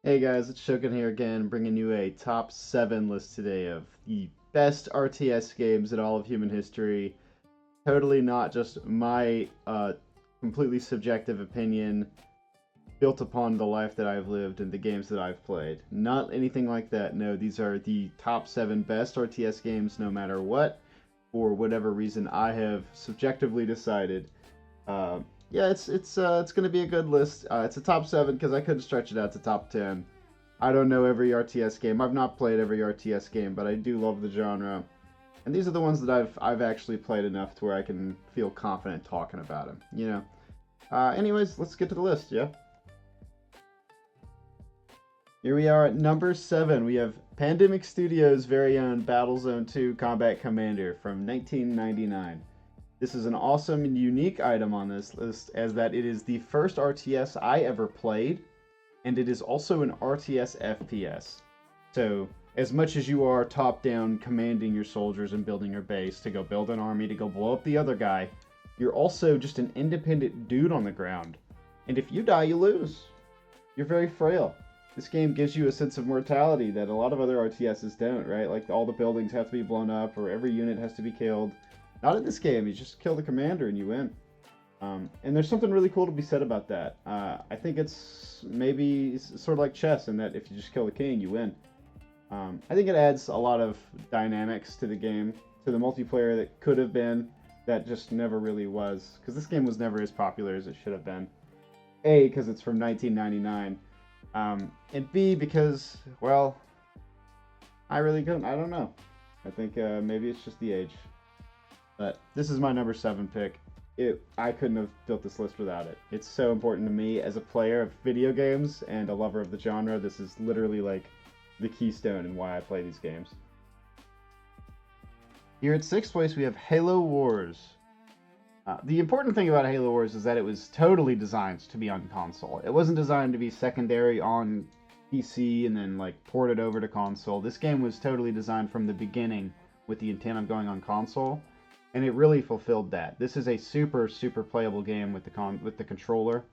Hey guys, it's Shokin here again, bringing you a top 7 list today of the best RTS games in all of human history. Totally not just my completely subjective opinion built upon the life that I've lived and the games that I've played. Not anything like that. No, these are the top 7 best RTS games no matter what, for whatever reason I have subjectively decided. Uh, yeah, it's gonna be a good list. It's a top 7 because I couldn't stretch it out to top 10. I don't know every RTS game. I've not played every RTS game, but I do love the genre. And these are the ones that I've actually played enough to where I can feel confident talking about them. Anyways, let's get to the list. Yeah. Here we are at number 7. We have Pandemic Studios' very own Battlezone 2 Combat Commander from 1999. This is an awesome and unique item on this list, as that it is the first RTS I ever played, and it is also an RTS FPS. So, as much as you are top-down commanding your soldiers and building your base to go build an army to go blow up the other guy, you're also just an independent dude on the ground. And if you die, you lose. You're very frail. This game gives you a sense of mortality that a lot of other RTSs don't, right? Like all the buildings have to be blown up or every unit has to be killed. Not in this game. You just kill the commander and you win. And there's something really cool to be said about that. I think it's maybe sort of like chess in that if you just kill the king, you win. I think it adds a lot of dynamics to the game, to the multiplayer that could have been, that just never really was. Because this game was never as popular as it should have been. A, because it's from 1999. And B, because, well, I really couldn't. I don't know. I think maybe it's just the age. But this is my number 7 pick. I couldn't have built this list without it. It's so important to me as a player of video games and a lover of the genre. This is literally like the keystone in why I play these games. Here at 6th place, we have Halo Wars. The important thing about Halo Wars is that it was totally designed to be on console. It wasn't designed to be secondary on PC and then like ported over to console. This game was totally designed from the beginning with the intent of going on console. And it really fulfilled that. This is a super playable game with the controller.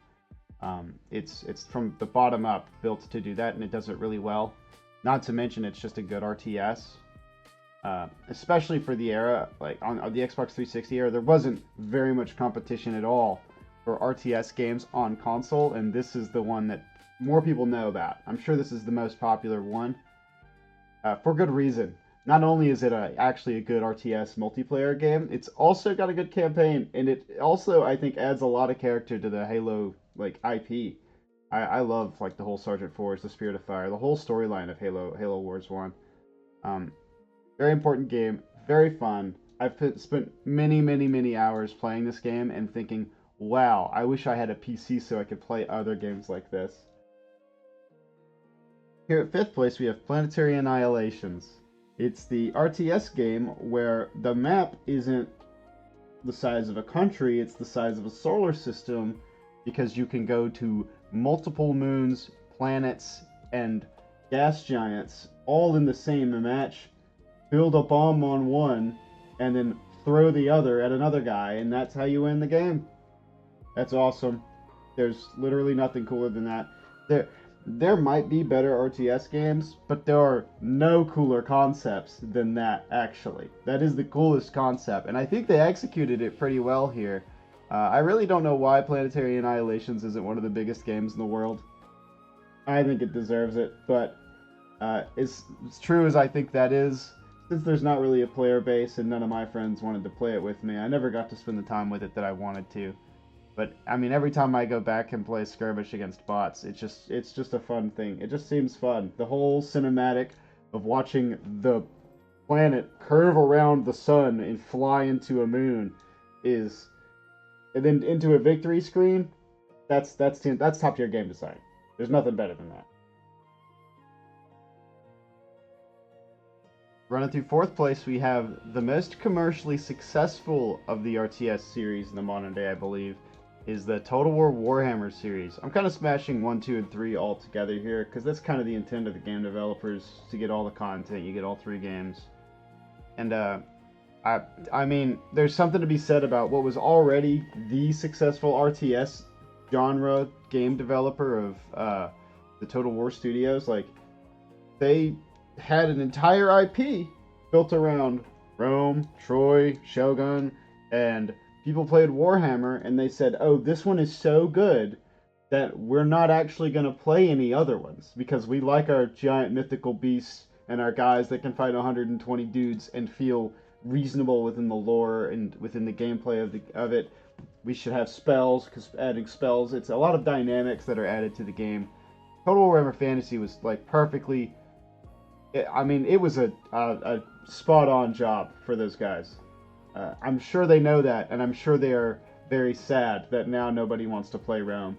It's from the bottom up built to do that, and it does it really well. Not to mention, it's just a good RTS, especially for the era, like on the Xbox 360 era. There wasn't very much competition at all for RTS games on console, and this is the one that more people know about. I'm sure this is the most popular one, for good reason. Not only is it actually a good RTS multiplayer game, it's also got a good campaign, and it also, I think, adds a lot of character to the Halo like IP. I love like the whole Sergeant Force, the Spirit of Fire, the whole storyline of Halo Wars 1. Very important game, very fun. I've spent many hours playing this game and thinking, wow, I wish I had a PC so I could play other games like this. Here at 5th place, we have Planetary Annihilations. It's the RTS game where the map isn't the size of a country, it's the size of a solar system, because you can go to multiple moons, planets, and gas giants all in the same match, build a bomb on one, and then throw the other at another guy, and that's how you win the game. That's awesome. There's literally nothing cooler than that. There might be better RTS games, but there are no cooler concepts than that, actually. That is the coolest concept, and I think they executed it pretty well here. I really don't know why Planetary Annihilations isn't one of the biggest games in the world. I think it deserves it, but as true as I think that is, since there's not really a player base and none of my friends wanted to play it with me, I never got to spend the time with it that I wanted to. But I mean, every time I go back and play skirmish against bots, it's just a fun thing. It just seems fun. The whole cinematic of watching the planet curve around the sun and fly into a moon and then into a victory screen. That's top tier game design. There's nothing better than that. Running through 4th place, we have the most commercially successful of the RTS series in the modern day, I believe, is the Total War Warhammer series. I'm kind of smashing 1, 2, and 3 all together here, because that's kind of the intent of the game developers, to get all the content. You get all 3 games. And I mean, there's something to be said about what was already the successful RTS genre game developer of the Total War Studios, like, they had an entire IP built around Rome, Troy, Shogun, and people played Warhammer, and they said, oh, this one is so good that we're not actually going to play any other ones because we like our giant mythical beasts and our guys that can fight 120 dudes and feel reasonable within the lore and within the gameplay of it. We should have spells, because adding spells, it's a lot of dynamics that are added to the game. Total Warhammer Fantasy was like perfectly. I mean, it was a spot-on job for those guys. I'm sure they know that, and I'm sure they are very sad that now nobody wants to play Rome.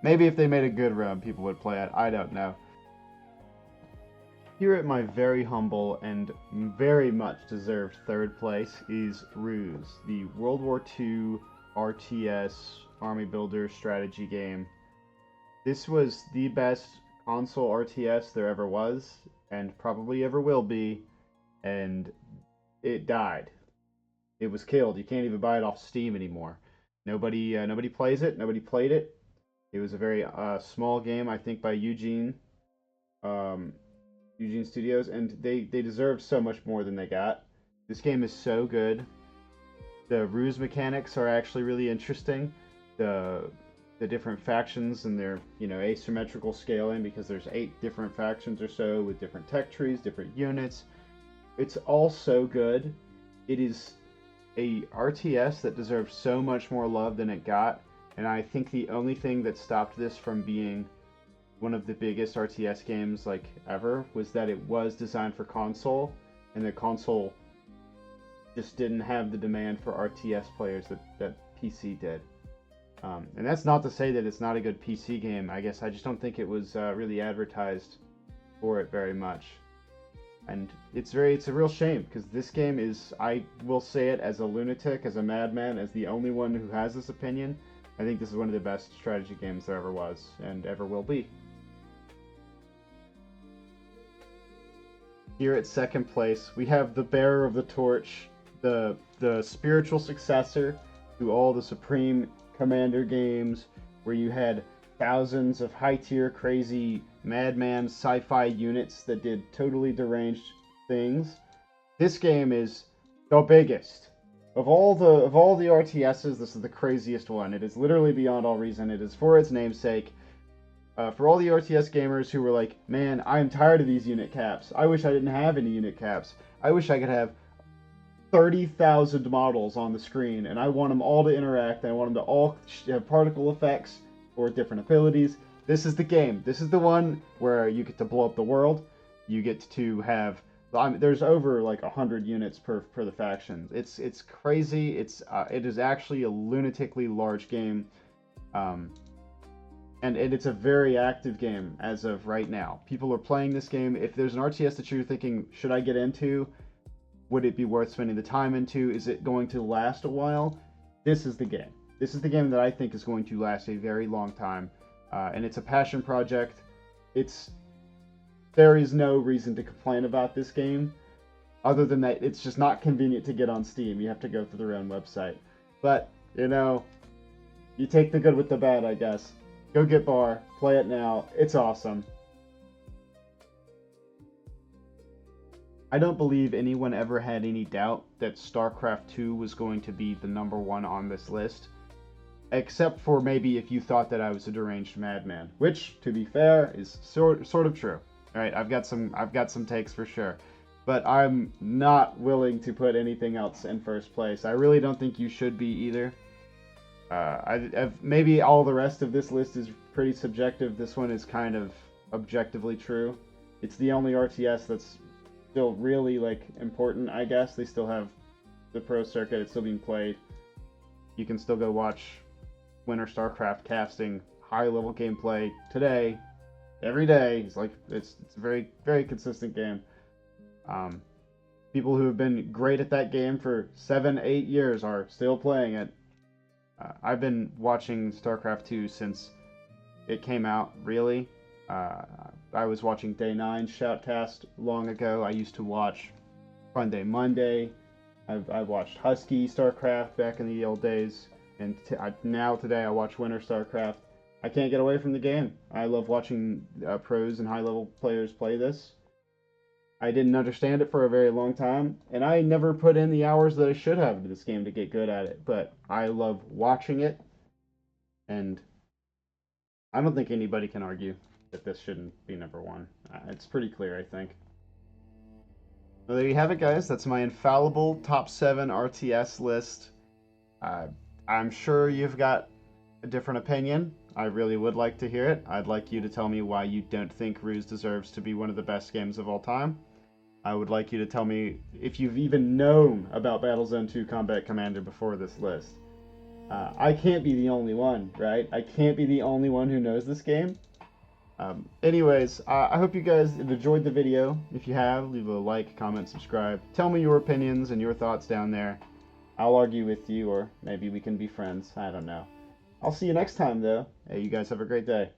Maybe if they made a good Rome, people would play it. I don't know. Here at my very humble and very much deserved third place is Ruse, the World War II RTS army builder strategy game. This was the best console RTS there ever was, and probably ever will be, and it died. It was killed. You can't even buy it off Steam anymore. Nobody plays it. Nobody played it. It was a very small game, I think, by Eugene Studios, and they deserved so much more than they got. This game is so good. The ruse mechanics are actually really interesting. The different factions and their asymmetrical scaling, because there's 8 different factions or so with different tech trees, different units. It's all so good. It is a RTS that deserves so much more love than it got, and I think the only thing that stopped this from being one of the biggest RTS games like ever was that it was designed for console, and the console just didn't have the demand for RTS players that PC did. And that's not to say that it's not a good PC game. I guess I just don't think it was really advertised for it very much. And it's a real shame, because this game is, I will say it as a lunatic, as a madman, as the only one who has this opinion, I think this is one of the best strategy games there ever was, and ever will be. Here at second place, we have the bearer of the torch, the spiritual successor to all the Supreme Commander games, where you had thousands of high-tier, crazy, madman sci-fi units that did totally deranged things. This game is the biggest. Of all the RTSs, this is the craziest one. It is literally beyond all reason. It is for its namesake. For all the RTS gamers who were like, man, I'm tired of these unit caps. I wish I didn't have any unit caps. I wish I could have 30,000 models on the screen, and I want them all to interact, and I want them to all have particle effects or different abilities. This is the game. This is the one where you get to blow up the world. You get to have... there's over like 100 units per the faction. It's crazy. It is actually a lunatically large game. And it's a very active game as of right now. People are playing this game. If there's an RTS that you're thinking, should I get into? Would it be worth spending the time into? Is it going to last a while? This is the game. This is the game that I think is going to last a very long time. And it's a passion project. There is no reason to complain about this game, other than that it's just not convenient to get on Steam. You have to go through their own website. But, you take the good with the bad, I guess. Go get Bar, play it now. It's awesome. I don't believe anyone ever had any doubt that StarCraft 2 was going to be the #1 on this list. Except for maybe if you thought that I was a deranged madman, which, to be fair, is sort of true. All right, I've got some takes for sure, but I'm not willing to put anything else in first place. I really don't think you should be either. Maybe all the rest of this list is pretty subjective. This one is kind of objectively true. It's the only RTS that's still really important, I guess. They still have the pro circuit. It's still being played. You can still go watch Winter StarCraft casting high-level gameplay today, every day. It's a very, very consistent game. People who have been great at that game for 7-8 years are still playing it. I've been watching StarCraft 2 since it came out, really. I was watching Day 9 Shoutcast long ago. I used to watch Fun Day Monday. I watched Husky StarCraft back in the old days. And today I watch Winter StarCraft. I can't get away from the game. I love watching pros and high-level players play this. I didn't understand it for a very long time, and I never put in the hours that I should have into this game to get good at it. But I love watching it, and I don't think anybody can argue that this shouldn't be number one. It's pretty clear, I think. Well, there you have it, guys. That's my infallible top 7 RTS list. Uh, I'm sure you've got a different opinion. I really would like to hear it. I'd like you to tell me why you don't think Ruse deserves to be one of the best games of all time. I would like you to tell me if you've even known about Battlezone 2 Combat Commander before this list. I can't be the only one, right? I can't be the only one who knows this game. Anyways, I hope you guys enjoyed the video. If you have, leave a like, comment, subscribe. Tell me your opinions and your thoughts down there. I'll argue with you, or maybe we can be friends. I don't know. I'll see you next time, though. Hey, you guys have a great day.